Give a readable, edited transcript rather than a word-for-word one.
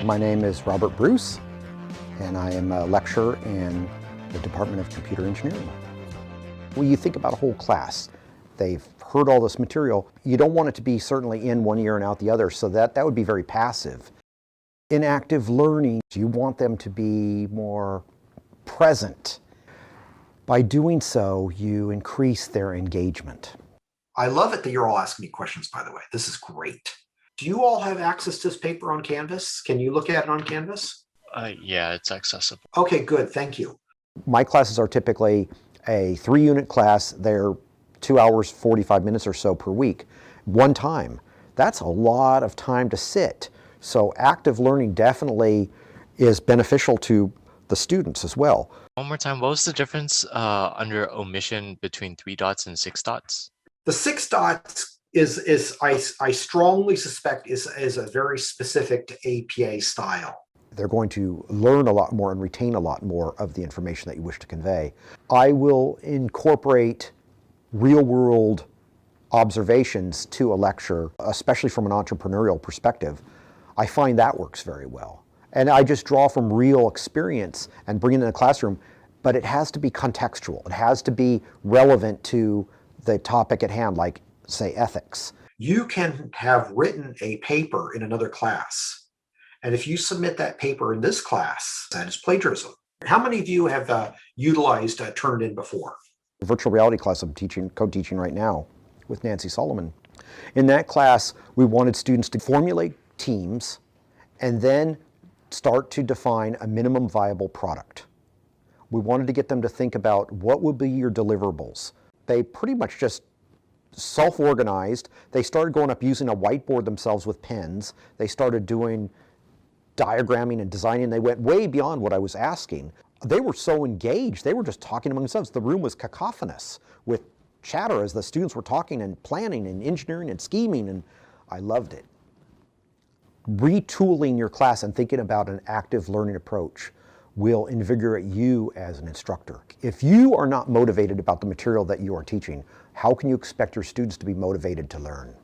My name is Robert Bruce, and I am a lecturer in the Department of Computer Engineering. When you think about a whole class, they've heard all this material. You don't want it to be certainly in one ear and out the other, so that would be very passive. In active learning, you want them to be more present. By doing so, you increase their engagement. I love it that you're all asking me questions, by the way. This is great. Do you all have access to this paper on Canvas? Can you look at it on Canvas? Yeah, it's accessible. Okay, good. Thank you. My classes are typically a 3-unit class. They're 2 hours, 45 minutes or so per week, one time. That's a lot of time to sit. So active learning definitely is beneficial to the students as well. One more time, what was the difference under omission between 3 dots and 6 dots? The 6 dots I strongly suspect is a very specific APA style. They're going to learn a lot more and retain a lot more of the information that you wish to convey. I will incorporate real-world observations to a lecture, especially from an entrepreneurial perspective. I find that works very well. And I just draw from real experience and bring it in the classroom, but it has to be contextual. It has to be relevant to the topic at hand, like, say, ethics. You can have written a paper in another class, and if you submit that paper in this class, that is plagiarism. How many of you have utilized Turnitin before? The virtual reality class I'm teaching, co-teaching right now with Nancy Solomon. In that class, we wanted students to formulate teams and then start to define a minimum viable product. We wanted to get them to think about what would be your deliverables. They pretty much just self-organized. They started going up using a whiteboard themselves with pens. They started doing diagramming and designing. They went way beyond what I was asking. They were so engaged. They were just talking among themselves. The room was cacophonous with chatter as the students were talking and planning and engineering and scheming, and I loved it. Retooling your class and thinking about an active learning approach will invigorate you as an instructor. If you are not motivated about the material that you are teaching, how can you expect your students to be motivated to learn?